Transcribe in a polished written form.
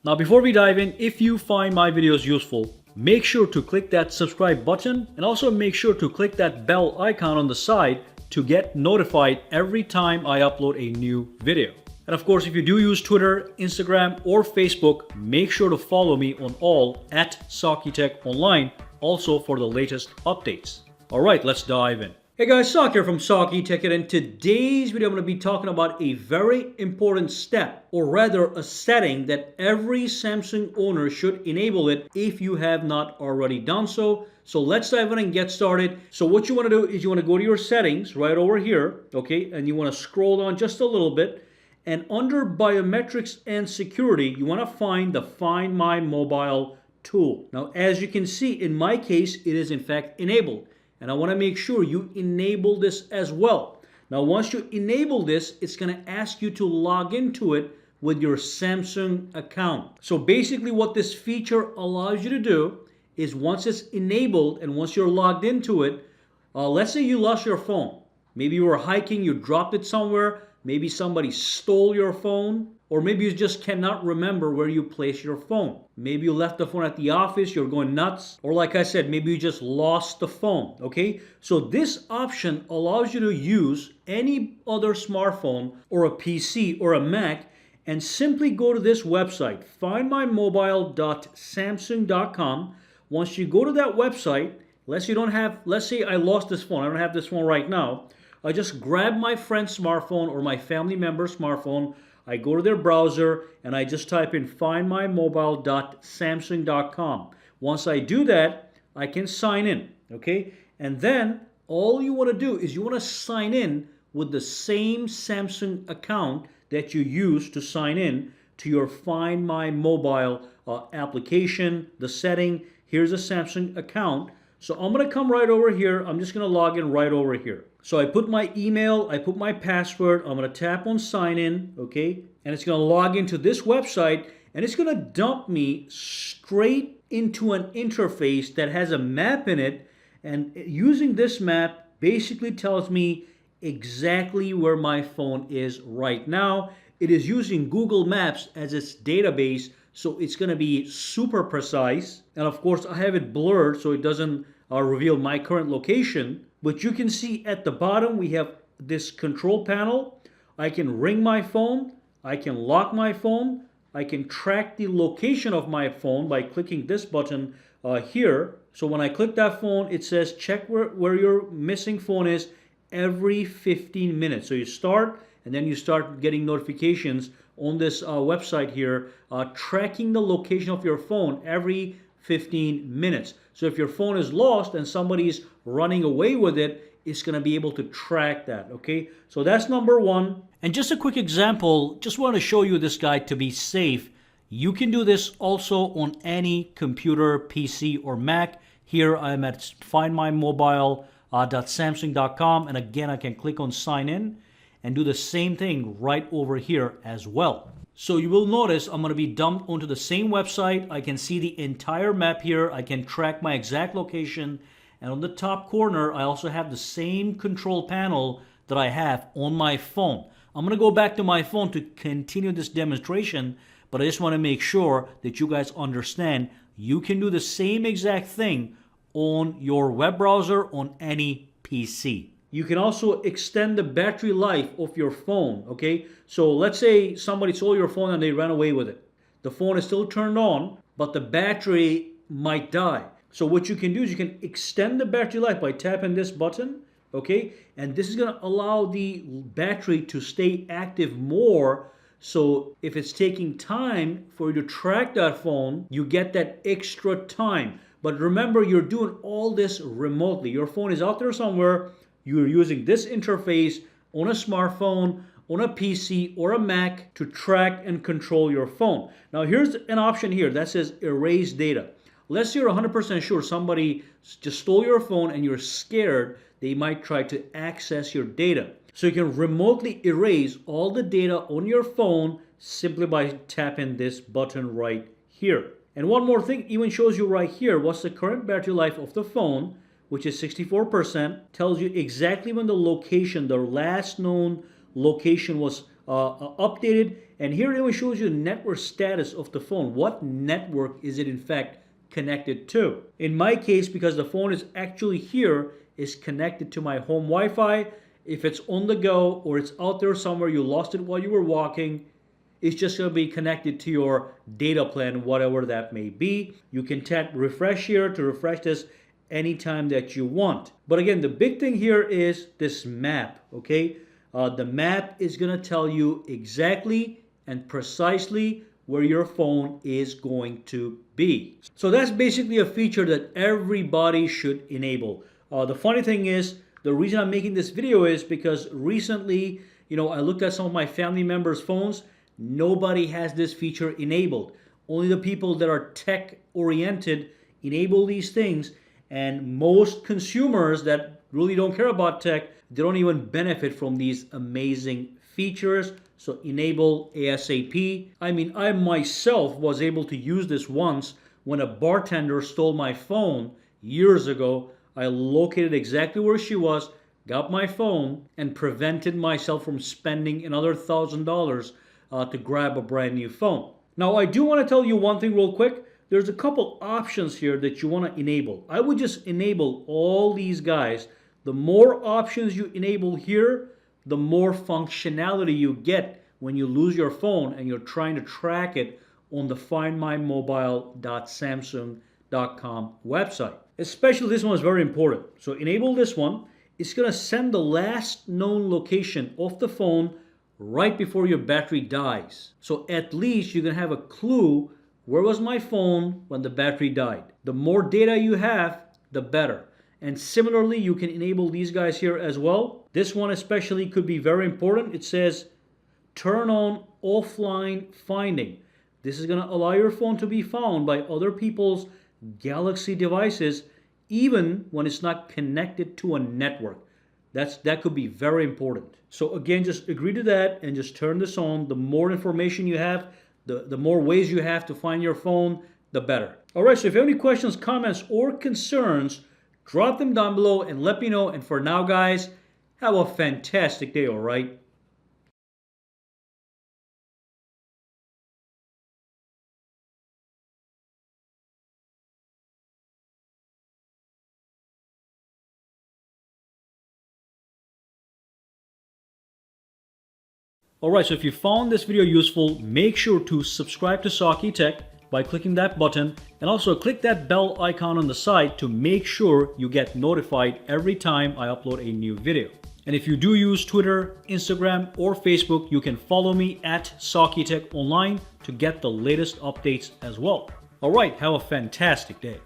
Now before we dive in, if you find my videos useful, make sure to click that subscribe button and also make sure to click that bell icon on the side to get notified every time I upload a new video. And of course, if you do use Twitter, Instagram, or Facebook, make sure to follow me on all at SAKITECH Online, also for the latest updates. Alright, let's dive in. Hey guys, Sak here from SAKITECH, and in today's video I'm going to be talking about a very important step, or rather a setting that every Samsung owner should enable it if you have not already done so. So let's dive in and get started. So what you want to do is you want to go to your settings right over here, okay, and you want to scroll down just a little bit, and under biometrics and security you want to find the Find My Mobile tool. Now as you can see, in my case it is in fact enabled. And I want to make sure you enable this as well. Now, once you enable this, it's going to ask you to log into it with your Samsung account. So basically what this feature allows you to do is once it's enabled and once you're logged into it, let's say you lost your phone. Maybe you were hiking, you dropped it somewhere, maybe somebody stole your phone, or maybe you just cannot remember where you placed your phone. Maybe you left the phone at the office, you're going nuts, or like I said, maybe you just lost the phone, okay? So this option allows you to use any other smartphone or a PC or a Mac and simply go to this website, findmymobile.samsung.com. Once you go to that website, let's say I lost this phone, I don't have this phone right now, I just grab my friend's smartphone or my family member's smartphone, I go to their browser and I just type in findmymobile.samsung.com. Once I do that, I can sign in, okay? And then all you want to do is you want to sign in with the same Samsung account that you use to sign in to your Find My Mobile application, the setting. Here's a Samsung account. So I'm going to come right over here. I'm just going to log in right over here. So I put my email, I put my password, I'm going to tap on sign in, okay? And it's going to log into this website and it's going to dump me straight into an interface that has a map in it. And using this map basically tells me exactly where my phone is right now. It is using Google Maps as its database, so it's going to be super precise. And of course, I have it blurred so it doesn't reveal my current location. But you can see at the bottom we have this control panel. I can ring my phone, I can lock my phone, I can track the location of my phone by clicking this button here. So when I click that phone, it says check where your missing phone is every 15 minutes. So you start and then you start getting notifications on this website here tracking the location of your phone every 15 minutes. So if your phone is lost and somebody's running away with it, it's going to be able to track that, okay? So that's number one. And just a quick example, just want to show you this guide to be safe. You can do this also on any computer, PC, or Mac. Here I'm at findmymobile.samsung.com, and again I can click on sign in and do the same thing right over here as well. So you will notice I'm going to be dumped onto the same website. I can see the entire map here. I can track my exact location. And on the top corner, I also have the same control panel that I have on my phone. I'm going to go back to my phone to continue this demonstration, but I just want to make sure that you guys understand you can do the same exact thing on your web browser on any PC. You can also extend the battery life of your phone, okay? So let's say somebody stole your phone and they ran away with it. The phone is still turned on, but the battery might die. So what you can do is you can extend the battery life by tapping this button, okay? And this is going to allow the battery to stay active more. So if it's taking time for you to track that phone, you get that extra time. But remember, you're doing all this remotely. Your phone is out there somewhere. You're using this interface on a smartphone, on a PC, or a Mac to track and control your phone. Now here's an option here that says erase data. Let's say you're 100% sure somebody just stole your phone and you're scared they might try to access your data. So you can remotely erase all the data on your phone simply by tapping this button right here. And one more thing, even shows you right here what's the current battery life of the phone, which is 64%, tells you exactly when the location, the last known location was updated. And here it even shows you the network status of the phone. What network is it in fact connected to? In my case, because the phone is actually here, is connected to my home Wi-Fi. If it's on the go or it's out there somewhere, you lost it while you were walking, it's just going to be connected to your data plan, whatever that may be. You can tap refresh here to refresh this anytime that you want. But again, the big thing here is this map, okay? The map is going to tell you exactly and precisely where your phone is going to be. So that's basically a feature that everybody should enable. The funny thing is, the reason I'm making this video is because recently, I looked at some of my family members' phones. Nobody has this feature enabled. Only the people that are tech oriented enable these things, and most consumers that really don't care about tech, they don't even benefit from these amazing features. So enable ASAP. I mean, I myself was able to use this once when a bartender stole my phone years ago. I located exactly where she was, got my phone, and prevented myself from spending another $1,000 to grab a brand new phone. Now, I do want to tell you one thing real quick. There's a couple options here that you want to enable. I would just enable all these guys. The more options you enable here, the more functionality you get when you lose your phone and you're trying to track it on the findmymobile.samsung.com website. Especially this one is very important. So enable this one. It's going to send the last known location of the phone right before your battery dies. So at least you can have a clue, where was my phone when the battery died. The more data you have, the better. And similarly, you can enable these guys here as well. This one especially could be very important. It says turn on offline finding. This is going to allow your phone to be found by other people's Galaxy devices, even when it's not connected to a network. That could be very important. So again, just agree to that and just turn this on. The more information you have, the more ways you have to find your phone, the better. All right, so if you have any questions, comments, or concerns, drop them down below and let me know. And for now, guys, have a fantastic day, all right? Alright, so if you found this video useful, make sure to subscribe to SAKITECH by clicking that button, and also click that bell icon on the side to make sure you get notified every time I upload a new video. And if you do use Twitter, Instagram, or Facebook, you can follow me at SAKITECH online to get the latest updates as well. Alright, have a fantastic day.